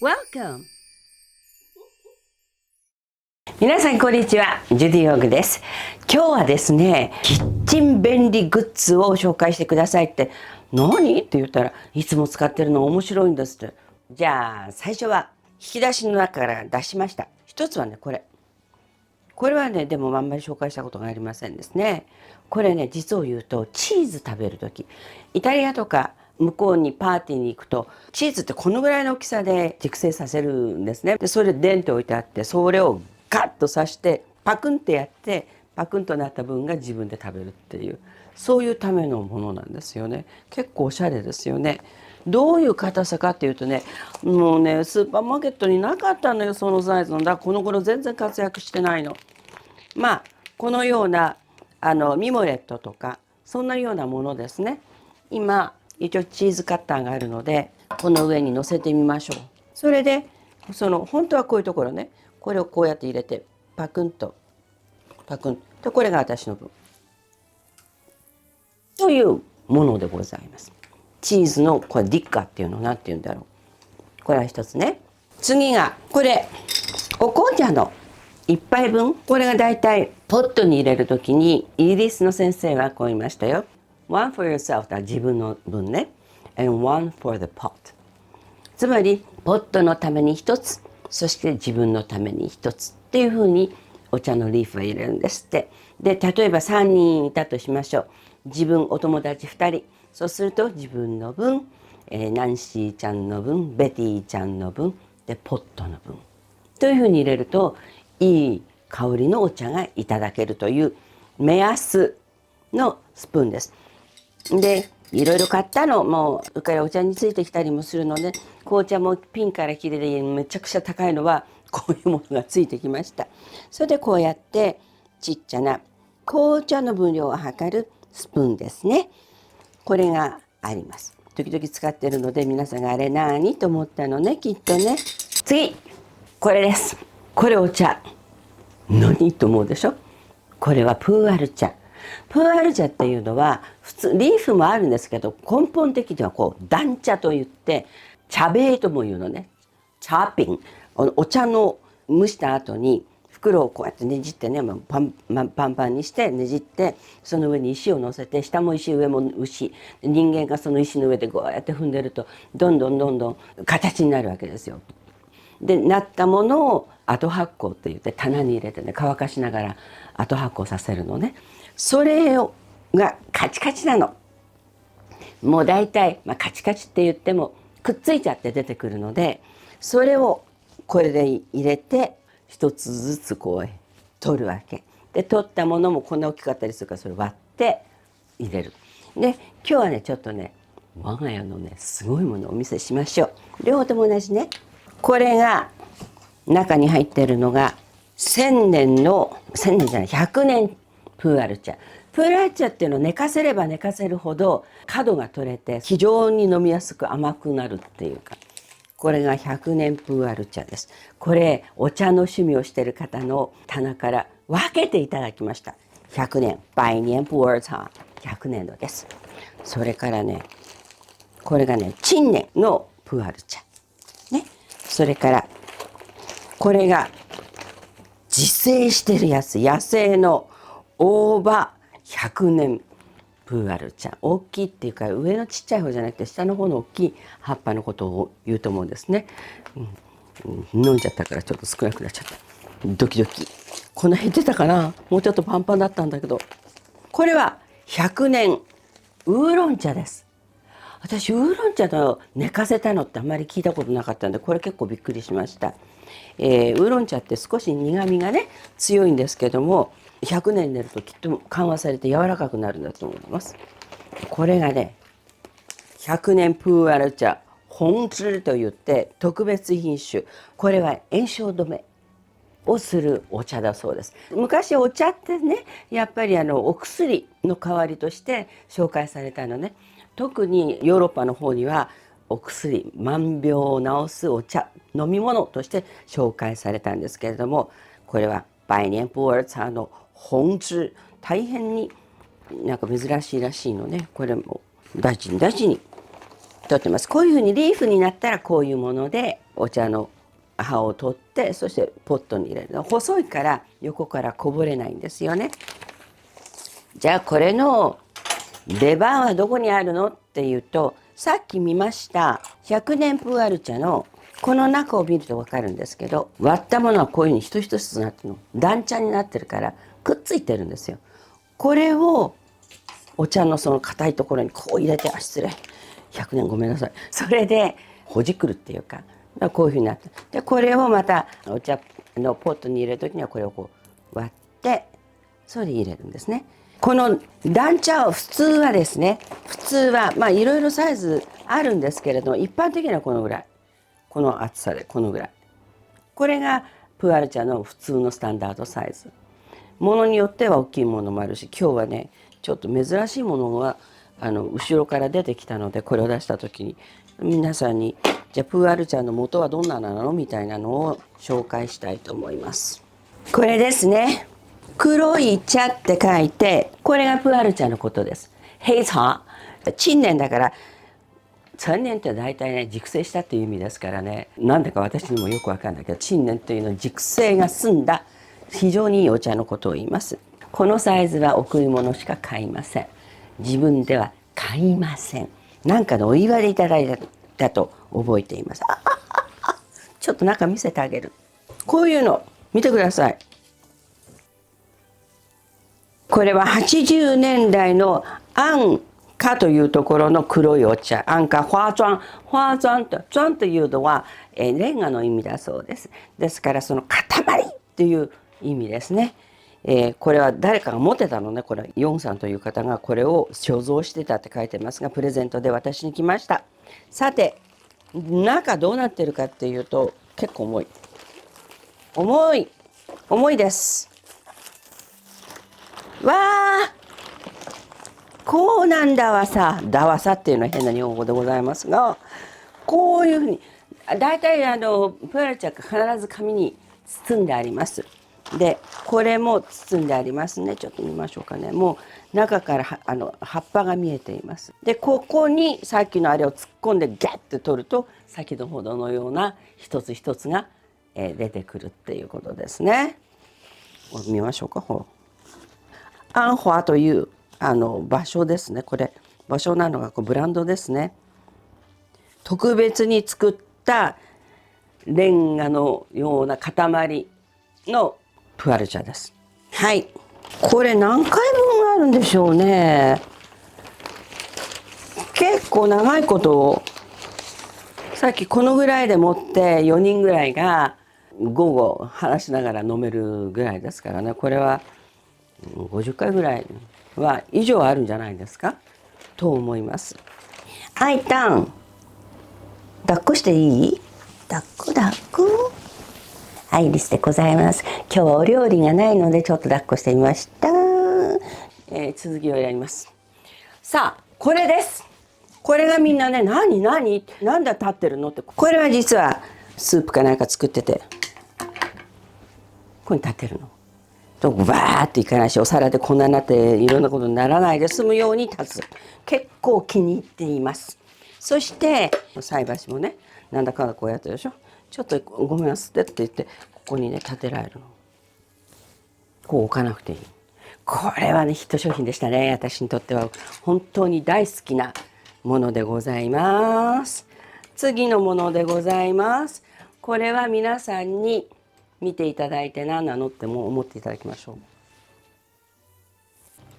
Welcome! 皆さんこんにちは、ジュディ・ヨーグです。今日はですね、キッチン便利グッズを紹介してくださいって、何って言ったらいつも使ってるの面白いんですって。じゃあ最初は引き出しの中から出しました。一つはね、これはね、でもあんまり紹介したことがありませんですね。これね、実を言うとチーズ食べるとき、イタリアとか向こうにパーティーに行くと、チーズってこのぐらいの大きさで熟成させるんですね。でそれでデンって置いてあって、それをガッと刺してパクンってやって、パクンとなった分が自分で食べるっていう、そういうためのものなんですよね。結構おしゃれですよね。どういう硬さかっていうとね、もうね、スーパーマーケットになかったのよ、そのサイズの。だからこの頃全然活躍してないの。まあこのようなミモレットとかそんなようなものですね。今一応チーズカッターがあるので、この上に乗せてみましょう。それで本当はこういうところね、これをこうやって入れてパクンとパクンと、これが私の分というものでございます。チーズのこれディッカっていうのなんて言うんだろう。これは一つね。次がこれお紅茶の1杯分。これがだいたいポットに入れるときにイギリスの先生はこう言いましたよ。One for yourself だ、自分の分ね。And one for the pot。つまりポットのために一つ、そして自分のために一つっていうふうにお茶のリーフを入れるんですって。で例えば3人いたとしましょう。自分、お友達2人。そうすると自分の分、ナンシーちゃんの分、ベティちゃんの分で、ポットの分というふうに入れるといい香りのお茶がいただけるという目安のスプーンです。でいろいろ買ったのもう、それからお茶についてきたりもするので、紅茶もピンからキリでめちゃくちゃ高いのはこういうものがついてきました。それでこうやってちっちゃな紅茶の分量を測るスプーンですね。これがあります。時々使ってるので、皆さんがあれ何と思ったのね、きっとね。次これです。これお茶何と思うでしょ。これはプーアル茶。プーアル茶っていうのは普通リーフもあるんですけど、根本的にはこう団茶といって、茶米とも言うのね。チャーピン、お茶の蒸した後に袋をこうやってねじってね、パンパンにしてねじって、その上に石を乗せて、下も石上も石、人間がその石の上でこうやって踏んでるとどんどん形になるわけですよ。でなったものを後発酵といって、棚に入れてね、乾かしながら後発酵させるのね。それがカチカチなの。もう大体、カチカチって言ってもくっついちゃって出てくるので、それをこれで入れて一つずつこう取るわけで、取ったものもこんな大きかったりするから、それ割って入れる。で今日はね、ちょっとね、我が家のねすごいものをお見せしましょう。両方とも同じね。これが中に入ってるのが1000年じゃない、100年プーアル茶。プーアル茶っていうのを寝かせれば寝かせるほど角が取れて非常に飲みやすく甘くなるっていうか、これが100年プーアル茶です。これお茶の趣味をしている方の棚から分けていただきました。100年百年プーアル茶、100年度です。それからね、これがね陳年のプーアル茶ね。それからこれが自生してるやつ、野生の大葉100年プーアル茶。大きいっていうか、上のちっちゃい方じゃなくて下の方の大きい葉っぱのことを言うと思うんですね。飲んじゃったからちょっと少なくなっちゃった。ドキドキ。こんな減ってたかな。もうちょっとパンパンだったんだけど。これは100年ウーロン茶です。私ウーロン茶の寝かせたのってあんまり聞いたことなかったんで、これ結構びっくりしました。ウーロン茶って少し苦みがね強いんですけども、100年寝るときっと緩和されて柔らかくなるんだと思います。これがね100年プーアル茶本汁といって特別品種。これは炎症止めをするお茶だそうです。昔お茶ってね、やっぱりお薬の代わりとして紹介されたのね。特にヨーロッパの方にはお薬、万病を治すお茶、飲み物として紹介されたんですけれども、これは百年普洱茶の本汁、大変になんか珍しいらしいのね。これも大事に取ってます。こういうふうにリーフになったらこういうものでお茶の葉を取って、そしてポットに入れる。細いから横からこぼれないんですよね。じゃあこれの出番はどこにあるのっていうと、さっき見ました100年プーアル茶のこの中を見ると分かるんですけど、割ったものはこういうふうに一つ一つなってるの、団茶になってるからくっついてるんですよ。これをお茶のその硬いところにこう入れて、失礼、100年ごめんなさい、それでほじくるっていうか、こういうふうになって、でこれをまたお茶のポットに入れる時にはこれをこう割ってそれで入れるんですね。この団茶を普通はですね、普通はまあいろいろサイズあるんですけれども、一般的にはこのぐらい、この厚さでこのぐらい、これがプーアル茶の普通のスタンダードサイズ。ものによっては大きいものもあるし、今日はねちょっと珍しいものが後ろから出てきたので、これを出した時に皆さんに、じゃあプーアル茶の元はどんなのみたいなのを紹介したいと思います。これですね、黒い茶って書いて、これがプーアル茶のことです。黑茶、陳年だから、陳年って大体ね熟成したっていう意味ですからね、なんだか私にもよくわかんないけど、陳年というのは熟成が済んだ非常にいいお茶のことを言います。このサイズは贈り物しか買いません。自分では買いません。なんかのお祝いでいただいたと覚えています。ちょっと中見せてあげる。こういうの見てください。これは80年代の安花というところの黒いお茶。安花花砖、花砖と砖というのはレンガの意味だそうです。ですからその塊という意味ですね。これは誰かが持ってたのね。これヨンさんという方がこれを所蔵してたって書いてますが、プレゼントで私に来ました。さて中どうなってるかっていうと、結構重いです。わあ、こうなんだわさ、だわさっていうのは変な日本語でございますが、こういうふうに大体プーアル茶が必ず紙に包んであります。でこれも包んでありますね。ちょっと見ましょうかね。もう中から葉っぱが見えています。でここにさっきのあれを突っ込んでギャッて取ると、先ほどのような一つ一つが出てくるっていうことですね。見ましょうか。アンホアという場所ですね。これ場所なのがブランドですね。特別に作ったレンガのような塊のプーアル茶です。はい、これ何回分あるんでしょうね。結構長いことを、さっきこのぐらいでもって4人ぐらいが午後話しながら飲めるぐらいですからね。これは50回ぐらいは以上あるんじゃないですかと思います。あいたん、抱っこしていい？抱っこ。アイリスでございます。今日はお料理がないのでちょっと抱っこしてみました。続きをやります。さあこれです。これがみんなね、なんで立ってるのって、これは実はスープかなんか作ってて、ここに立ってるの。とバーっていかないし、お皿でこんなになっていろんなことにならないで済むように立つ。結構気に入っています。そして菜箸もね、なんだかんだこうやってるでしょ。ちょっとごめんなさいって言って、ここにね立てられるの。こう置かなくていい。これはねヒット商品でしたね。私にとっては本当に大好きなものでございます。次のものでございます。これは皆さんに見ていただいて何なのってもう思っていただきましょう。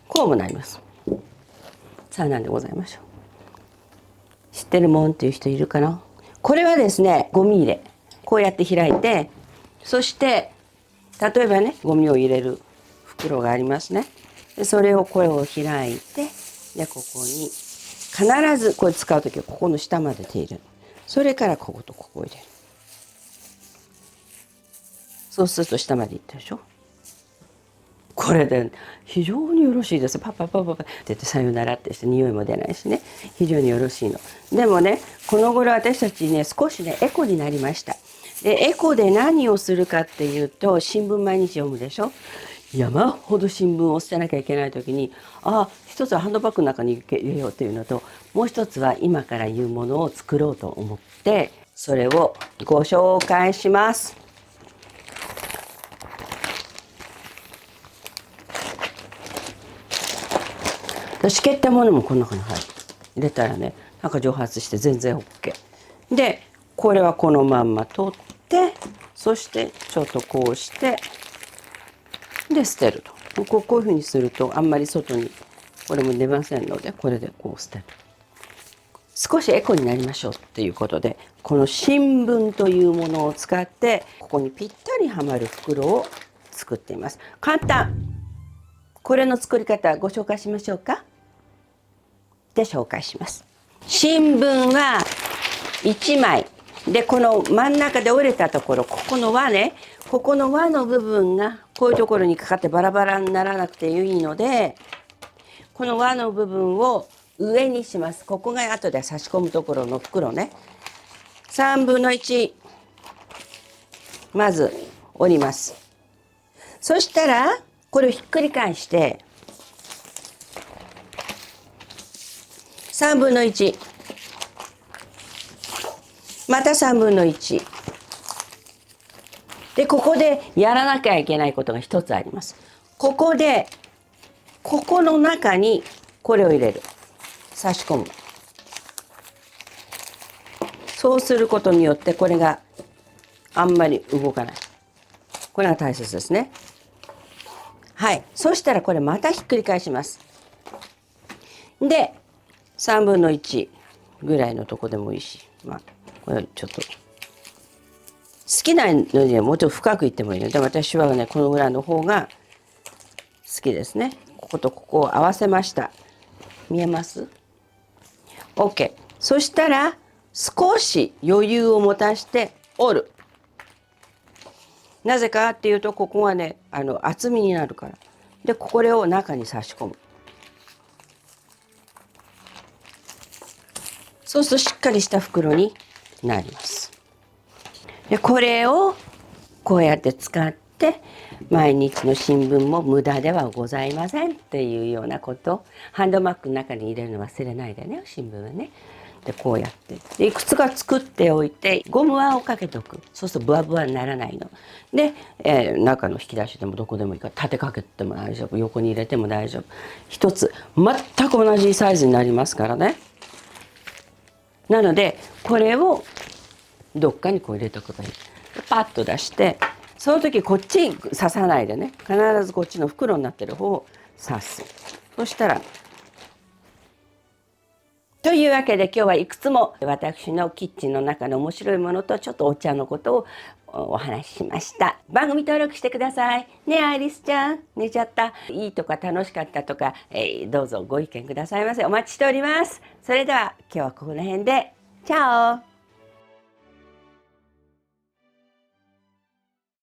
こうもなります。さあ何でございましょう。知ってるもんっていう人いるかな。これはですね、ゴミ入れ。こうやって開いて、そして例えばねゴミを入れる袋がありますね。でそれをこれを開いて、でここに必ずこれ使う時はここの下まで手入れる。それからこことここを入れる。そうすると下までいったでしょ。これで非常によろしいです。パパパパパって言ってさよならってして匂いも出ないしね、非常によろしいの。でもねこの頃私たちね少しねエコになりました。でエコで何をするかっていうと、新聞毎日読むでしょ。山ほど新聞を捨てなきゃいけない時に、一つはハンドバッグの中に入れようというのと、もう一つは今から言うものを作ろうと思って、それをご紹介します。しけったものもこの中に入れたらね、なんか蒸発して全然 OK で、これはこのまんま取って、そしてちょっとこうしてで捨てると、こういうふうにするとあんまり外にこれも出ませんので、これでこう捨てる。少しエコになりましょうっていうことで、この新聞というものを使ってここにぴったりはまる袋を作っています。簡単。これの作り方ご紹介しましょうか。で紹介します。新聞は1枚で、この真ん中で折れたところ、ここの輪ね、ここの輪の部分がこういうところにかかってバラバラにならなくていいので、この輪の部分を上にします。ここが後で差し込むところの袋ね。3分の1まず折ります。そしたらこれをひっくり返して3分の1、また3分の1で、ここでやらなきゃいけないことが一つあります。ここでここの中にこれを入れる、差し込む。そうすることによってこれがあんまり動かない。これが大切ですね。はい、そしたらこれまたひっくり返します。で3分の1ぐらいのとこでもいいし、これちょっと好きなのにはもうちょっと深くいってもいいので、私はねこのぐらいの方が好きですね。こことここを合わせました。見えます？ OK。 そしたら少し余裕を持たして折る。なぜかっていうと、ここがね厚みになるから。でこれを中に差し込む。そうするとしっかりした袋になります。でこれをこうやって使って毎日の新聞も無駄ではございませんっていうようなこと。ハンドバッグの中に入れるの忘れないでね、新聞はね。でこうやってでいくつか作っておいて、ゴム輪をかけておく。そうするとブワブワにならないので、中の引き出しでもどこでもいいから、立てかけても大丈夫、横に入れても大丈夫。一つ全く同じサイズになりますからね。なのでこれをどっかにこう入れておけばいい。パッと出して、その時こっちに刺さないでね、必ずこっちの袋になってる方を刺す。そしたら、というわけで今日はいくつも私のキッチンの中の面白いものとちょっとお茶のことをお話ししました。番組登録してくださいね。アイリスちゃん寝ちゃった、いいとか楽しかったとか、どうぞご意見くださいませ。お待ちしております。それでは今日はこの辺でチャオ。